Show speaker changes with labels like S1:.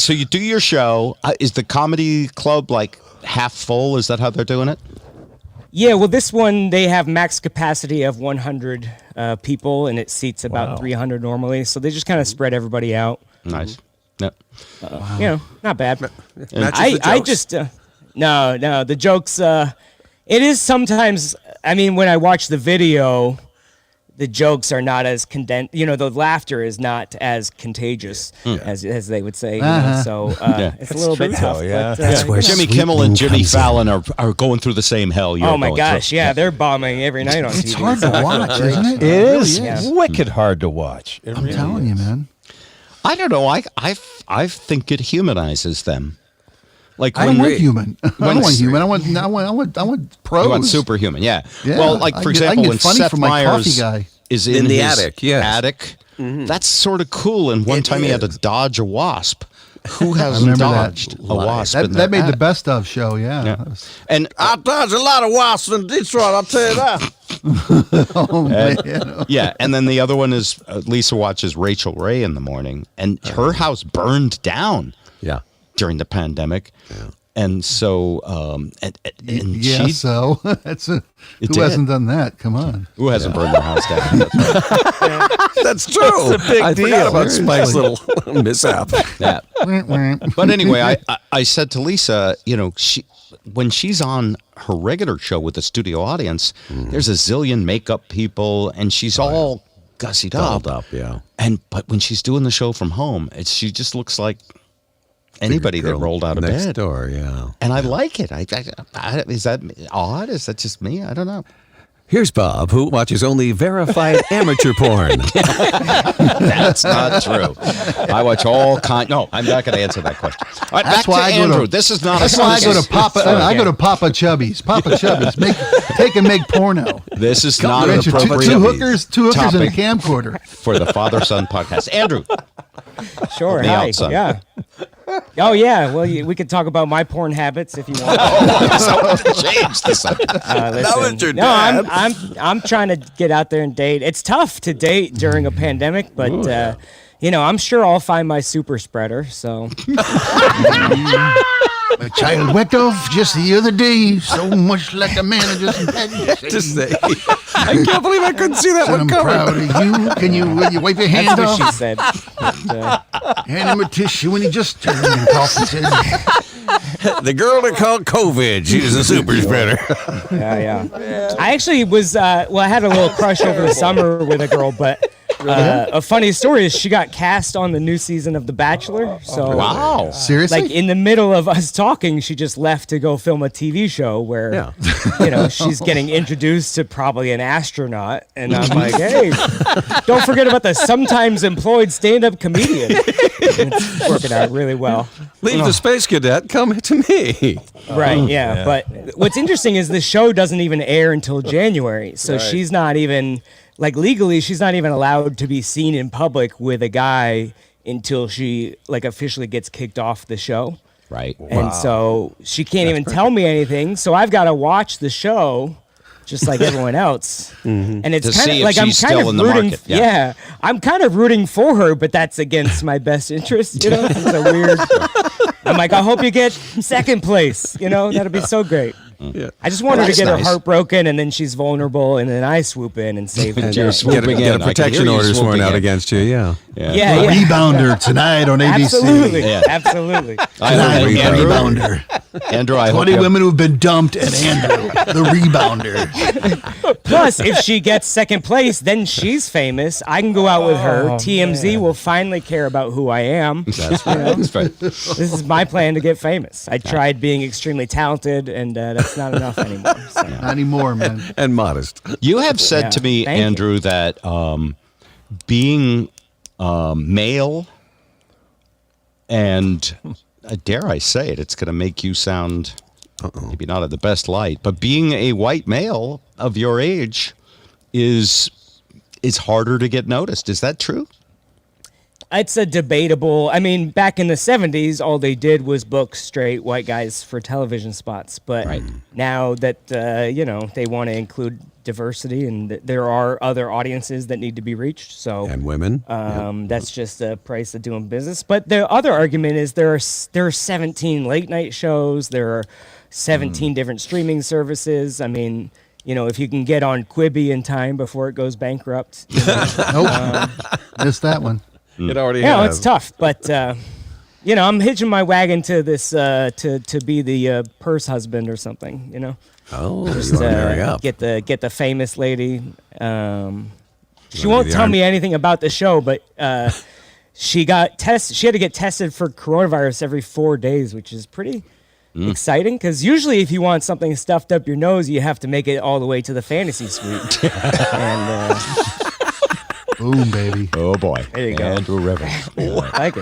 S1: So you do your show. Is the comedy club like half full? Is that how they're doing it?
S2: Yeah, well, this one, they have max capacity of 100 people, and it seats about 300 normally. So they just kind of spread everybody out.
S1: Nice. Yep.
S2: You know, not bad.
S3: I
S2: just, no, the jokes, it is sometimes, I mean, when I watch the video, the jokes are not as condensed, you know, the laughter is not as contagious as they would say. You know? So it's a little bit tough.
S4: Yeah.
S2: But,
S1: That's where Jimmy Kimmel and Jimmy Fallon are going through the same hell you're
S2: oh my
S1: going
S2: gosh,
S1: through.
S2: yeah, they're bombing every night on TV.
S5: It's hard to watch, isn't it?
S4: It is
S2: Yeah.
S4: wicked hard to watch.
S5: I'm telling you, man.
S1: I don't know. I think it humanizes them. Like
S5: I
S1: when
S5: don't want human. I don't want human. I want pros.
S1: you want superhuman, yeah.
S5: Yeah,
S1: Well, like for
S5: I
S1: example,
S5: can get
S1: when
S5: funny
S1: Seth
S5: from my
S1: Meyers
S5: coffee guy.
S1: is
S3: In the
S1: his
S3: attic, yes.
S1: attic, that's sort of cool. And one
S3: It
S1: time he had to
S3: is.
S1: dodge a wasp. Who
S5: I
S1: hasn't
S5: remember
S1: dodged
S5: that.
S1: a wasp? in
S5: That
S1: their
S5: made the
S1: attic?
S5: best of show. Yeah.
S1: Yeah.
S5: That was-
S1: And
S3: I dodged a lot of wasps in Detroit, I'll tell you that.
S5: oh man.
S1: yeah, and then the other one is Lisa watches Rachel Ray in the morning, and her house burned down
S3: Yeah.
S1: during the pandemic. And so, and
S5: Yeah.
S1: she,
S5: So that's
S1: It
S5: who
S1: did.
S5: hasn't done that? Come on.
S1: who hasn't burned their house down?
S3: That's true.
S4: That's a big
S3: I
S4: deal.
S3: forgot about Spike's little mishap.
S1: Yeah. But anyway, I said to Lisa, you know, when she's on her regular show with the studio audience, there's a zillion makeup people, and she's all gussied
S3: Dolled
S1: up.
S3: up, yeah.
S1: But when she's doing the show from home, she just looks like anybody that
S3: Girl
S1: rolled out of
S3: next
S1: bed.
S3: door, yeah.
S1: And I like it. Is that odd? Is that just me? I don't know.
S3: Here's Bob, who watches only verified amateur porn.
S1: That's not true. I watch all kind. No, I'm not going to answer that question. All right,
S5: That's
S1: back to
S5: why I go to-
S1: Andrew. This is not.
S5: That's
S1: a
S5: why I go to
S1: circus.
S5: Papa. I go to Papa Chubby's. Papa Chubby's. Take and make porno.
S1: This is not
S3: to
S1: an
S3: the
S5: Two
S1: appropriate
S5: hookers and a
S1: topic
S5: camcorder.
S1: for the father-son podcast. Andrew,
S2: Sure,
S1: the
S2: hi.
S1: outside.
S2: Yeah. Oh, yeah. Well, we could talk about my porn habits if you want.
S1: change the subject.
S2: Listen,
S3: it's your
S2: no,
S3: dad.
S2: I'm trying to get out there and date. It's tough to date during a pandemic, but you know, I'm sure I'll find my super spreader. So
S5: My child went off just the other day, so much like a man who just had
S3: to say, I can't believe I couldn't see that
S5: I'm
S3: one
S5: proud
S3: coming.
S5: of you. Can you wipe your hand
S2: that's what
S5: off?
S2: she said. But,
S5: Hand him a tissue when he just turned and coughed and said,
S3: The girl they called COVID, she's a super spreader.
S2: yeah. I actually was. I had a little crush over the summer with a girl, but. A funny story is she got cast on the new season of The Bachelor. So
S1: Wow.
S5: seriously?
S2: like in the middle of us talking, she just left to go film a TV show where,
S3: Yeah.
S2: you know, she's getting introduced to probably an astronaut. And I'm like, hey, don't forget about the sometimes employed stand-up comedian. It's working out really well.
S3: Leave the space cadet, come to me.
S2: Right, yeah. But what's interesting is the show doesn't even air until January. So she's not even, like legally, she's not even allowed to be seen in public with a guy until she like officially gets kicked off the show.
S1: Right.
S2: And so she can't even tell me anything. So I've got to watch the show just like everyone else. And it's
S1: To
S2: kind
S1: see
S2: of
S1: if
S2: like I'm
S1: she's
S2: kind
S1: still
S2: of
S1: in the
S2: rooting.
S1: market, yeah.
S2: I'm kind of rooting for her, but that's against my best interest. You know, it's a weird. I'm like, I hope you get second place. You know, that'd be so great.
S3: Yeah.
S2: I just want her to
S1: That's
S2: get
S1: nice.
S2: her heart broken, and then she's vulnerable, and then I swoop in and save the
S1: And
S2: day.
S1: you're
S3: Get
S1: swooping
S3: a
S1: in. I can
S3: protection
S1: hear you
S3: order sworn
S1: swooping
S3: out
S1: in.
S3: against you, yeah.
S2: Yeah, yeah.
S5: Rebounder tonight on ABC.
S2: Absolutely,
S1: Yeah.
S2: absolutely.
S1: I hope Andrew,
S5: Rebounder.
S1: Andrew, I hope
S5: 20
S1: you have-
S5: women who've been dumped and Andrew, the rebounder.
S2: Plus, if she gets second place, then she's famous. I can go out with her. TMZ will finally care about who I am.
S1: That's right. That's right.
S2: This is my plan to get famous. I tried being extremely talented, and that's not enough anymore. So.
S5: Not anymore, man.
S3: And modest.
S1: You have said
S2: Yeah.
S1: to me,
S2: Thank you.
S1: Andrew, that being male and dare I say it, it's going to make you sound maybe not in the best light, but being a white male of your age is harder to get noticed. Is that true?
S2: It's a debatable. I mean, back in the 70s, all they did was book straight white guys for television spots. But
S1: Right.
S2: now that, you know, they want to include diversity, and there are other audiences that need to be reached. So
S4: And women.
S2: that's just the price of doing business. But the other argument is there are 17 late night shows. There are 17 different streaming services. I mean, if you can get on Quibi in time before it goes bankrupt.
S5: Nope. Missed that one.
S4: It already
S2: Yeah,
S4: has.
S2: it's tough, but I'm hitching my wagon to this to be the purse husband or something.
S4: Oh, you
S2: Just
S4: want to marry up.
S2: get the famous lady. She
S4: wanna
S2: won't
S4: be the
S2: tell
S4: Iron-
S2: me anything about the show, but she got tested. She had to get tested for coronavirus every 4 days, which is pretty exciting. Because usually, if you want something stuffed up your nose, you have to make it all the way to the fantasy suite. And
S5: Boom, baby.
S1: Oh boy.
S2: There you go.
S1: Andrew Rivers.
S2: I like it.